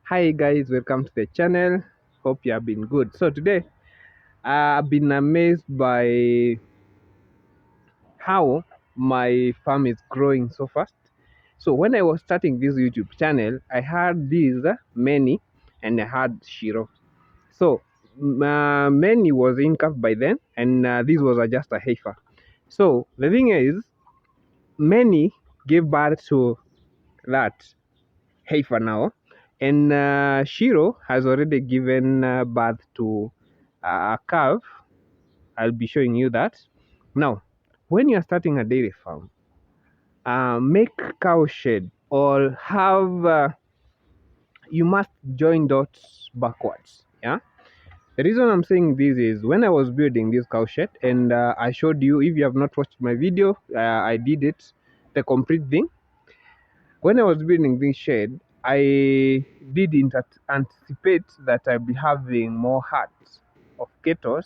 Hi guys, welcome to the channel. Hope you have been good. So today I've been amazed by how my farm is growing so fast. So when I was starting this YouTube channel, I had these many and I had Shiro. So many was in calf by then, and this was just a heifer. So the thing is, many gave birth to that heifer now, and Shiro has already given birth to a calf. I'll be showing you that. Now, when you're starting a dairy farm, make cow shed or have you must join dots backwards. Yeah. The reason I'm saying this is when I was building this cow shed, and I showed you. If you have not watched my video, I did it the complete thing. When I was building this shed, I didn't anticipate that I'd be having more herds of cattle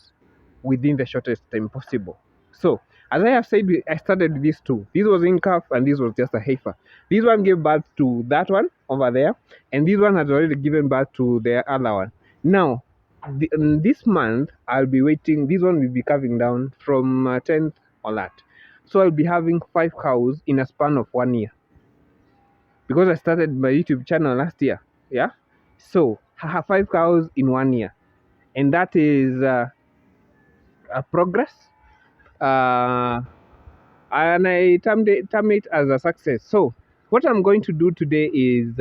within the shortest time possible. So, as I have said, I started with these two. This was in calf and this was just a heifer. This one gave birth to that one over there, and this one has already given birth to the other one. Now, this month, I'll be waiting. This one will be calving down from 10th or that. So, I'll be having 5 cows in a span of 1 year because I started my YouTube channel last year. Yeah. So I have 5 cows in 1 year, and that is a progress. Uh, and I term it as a success. So what I'm going to do today is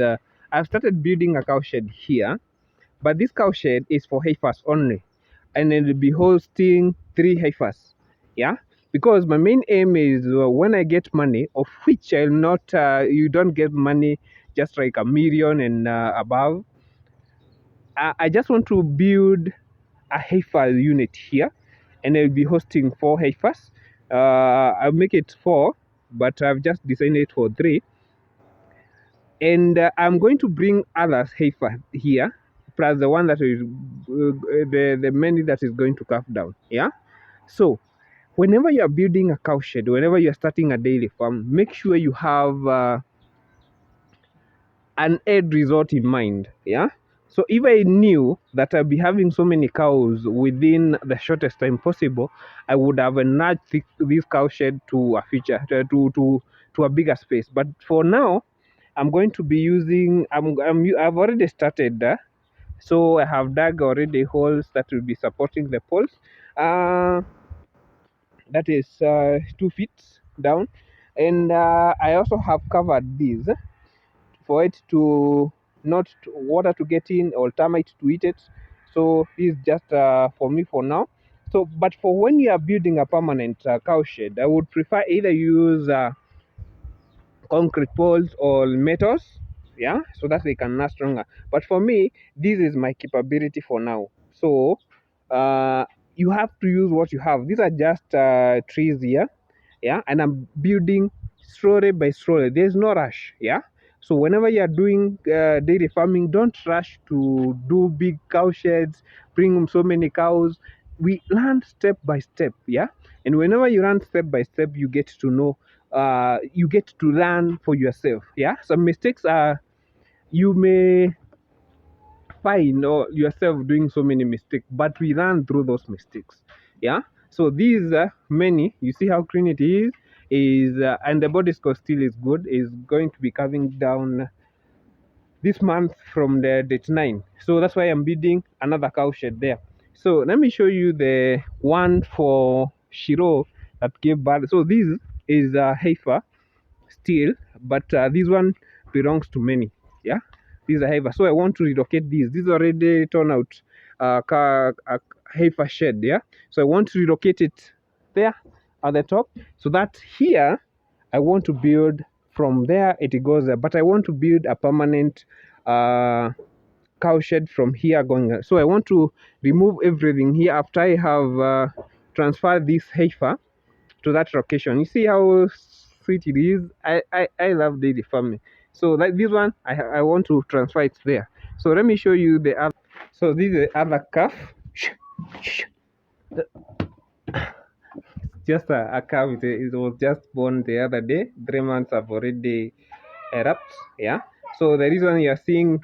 I've started building a cow shed here, but this cow shed is for heifers only, and it will be hosting 3 heifers. Yeah, because my main aim is when I get money, of which I'll not, you don't get money just like a million and above. I just want to build a heifer unit here, and I'll be hosting 4 heifers. I'll make it 4, but I've just designed it for 3, and I'm going to bring other heifer here, plus the one that is the many that is going to calf down. Yeah. So whenever you are building a cow shed, whenever you are starting a dairy farm, make sure you have an end result in mind. Yeah. So if I knew that I'd be having so many cows within the shortest time possible, I would have enlarged this cow shed to a feature to a bigger space. But for now, I'm going to be using. I've already started. So I have dug already holes that will be supporting the poles. Uh, that is 2 feet down, and I also have covered these for it to not water to get in or termite to eat it. So this is just for me for now. So but for when you are building a permanent cow shed, I would prefer either use concrete poles or metals, yeah, so that they can last longer. But for me, this is my capability for now. So uh, you have to use what you have. These are just trees here, yeah, and I'm building slowly by slowly. There's no rush, yeah. So whenever you are doing dairy farming, don't rush to do big cow sheds, bring so many cows. We learn step by step, yeah. And whenever you learn step by step, you get to know, you get to learn for yourself, yeah. Some mistakes are, you may find or yourself doing so many mistakes, but we learn through those mistakes, yeah. So these many, you see how clean it is and the body score still is good, is going to be coming down this month from the date 9. So that's why I'm building another cow shed there. So let me show you the one for Shiro that gave birth. So this is a heifer still, but this one belongs to many. Yeah, this is a heifer. So I want to relocate this. This is already torn out a heifer shed. Yeah, so I want to relocate it there at the top, so that here I want to build from there. It goes there, but I want to build a permanent cow shed from here going. So I want to remove everything here after I have transferred this heifer to that location. You see how sweet it is. I love dairy farming. So like this one, I want to transfer it there. So let me show you the other. So this is the other calf. Just a calf. It was just born the other day. 3 months have already erupted. Yeah. So the reason you are seeing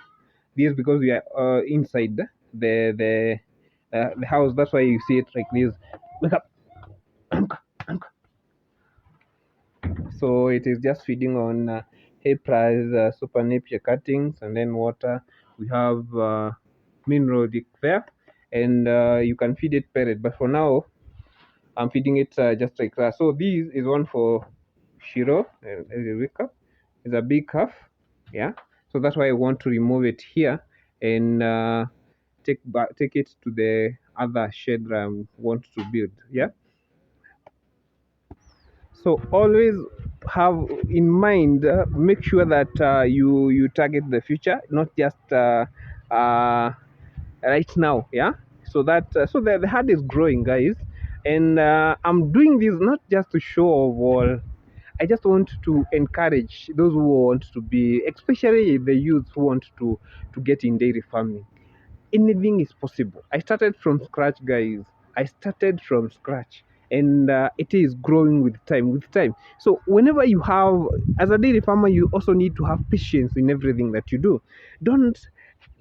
this because we are inside the house. That's why you see it like this. Wake up. So it is just feeding on hay price, super napier cuttings, and then water. We have mineral there, and you can feed it pellet. But for now, I'm feeding it just like that. So this is one for Shiro. As you wake up, it's a big calf. Yeah. So that's why I want to remove it here and take it to the other shed that I want to build. Yeah. So always have in mind, make sure that you target the future, not just right now. Yeah. So that so the herd is growing, guys, and I'm doing this not just to show off all. I just want to encourage those who want to be, especially the youth who want to get in dairy farming. Anything is possible. I started from scratch, guys. I started from scratch, and it is growing with time. With time. So whenever you have, as a dairy farmer, you also need to have patience in everything that you do. Don't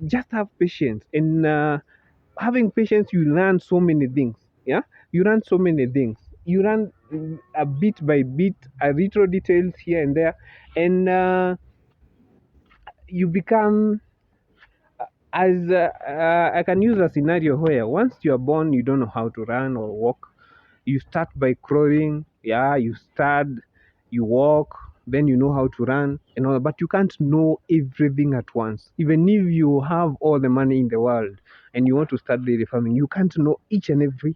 just have patience. And having patience, you learn so many things. Yeah, you learn so many things. You learn a bit by bit, a little details here and there, and you become as I can use a scenario where once you are born, you don't know how to run or walk. You start by crawling, yeah. You start, you walk, then you know how to run and all. But you can't know everything at once. Even if you have all the money in the world and you want to start dairy farming, you can't know each and every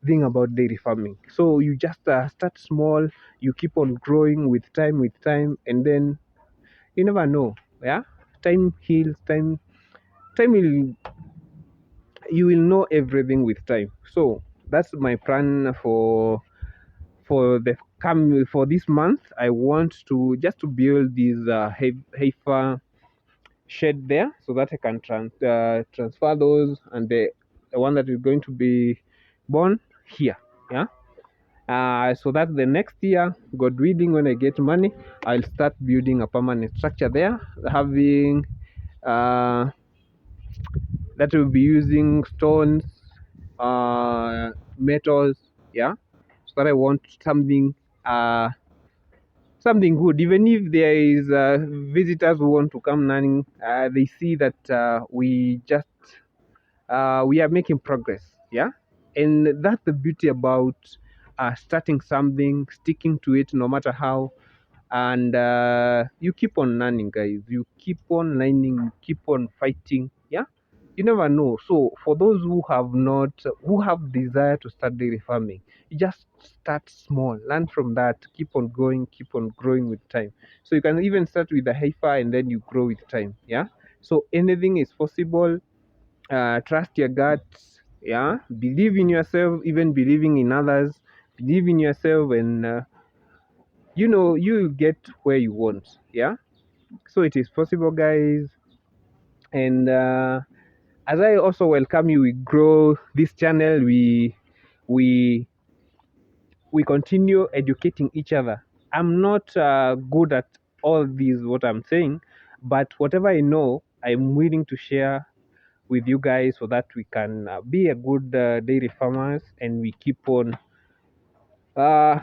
thing about dairy farming. So you just start small. You keep on growing with time, and then you never know. Yeah, time heals. Time will, you will know everything with time. So that's my plan for the come for this month. I want to just to build this heifer shed there, so that I can transfer those, and the one that is going to be born here. Yeah. So that the next year, God willing, when I get money, I'll start building a permanent structure there, having uh, that will be using stones, metals. Yeah. So that I want uh, something good. Even if there is visitors who want to come learning, they see that we are making progress. Yeah. And that's the beauty about starting something, sticking to it no matter how. And you keep on learning, guys. You keep on learning, you keep on fighting. Yeah. You never know. So for those who have not, who have desire to start dairy farming, you just start small, learn from that, keep on growing, keep on growing with time. So you can even start with a heifer and then you grow with time. Yeah. So anything is possible. Trust your guts. Yeah. Believe in yourself, even believing in others. Believe in yourself, and you'll get where you want. Yeah. So it is possible, guys. And as I also welcome you, we grow this channel. We we continue educating each other. I'm not good at all these what I'm saying, but whatever I know, I'm willing to share with you guys so that we can be a good dairy farmers, and we keep on uh,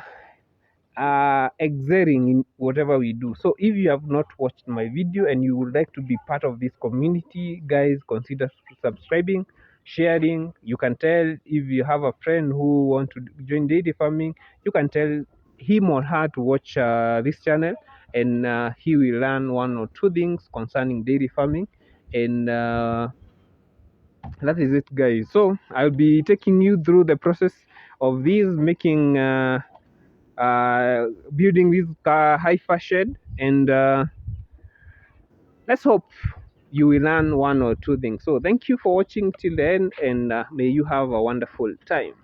excelling in whatever we do. So if you have not watched my video and you would like to be part of this community, guys, consider subscribing, sharing. You can tell, if you have a friend who want to join dairy farming, you can tell him or her to watch this channel, and he will learn one or two things concerning dairy farming. And that is it, guys. So I'll be taking you through the process of these making building this heifer shed, and let's hope you will learn one or two things. So thank you for watching till the end, and may you have a wonderful time.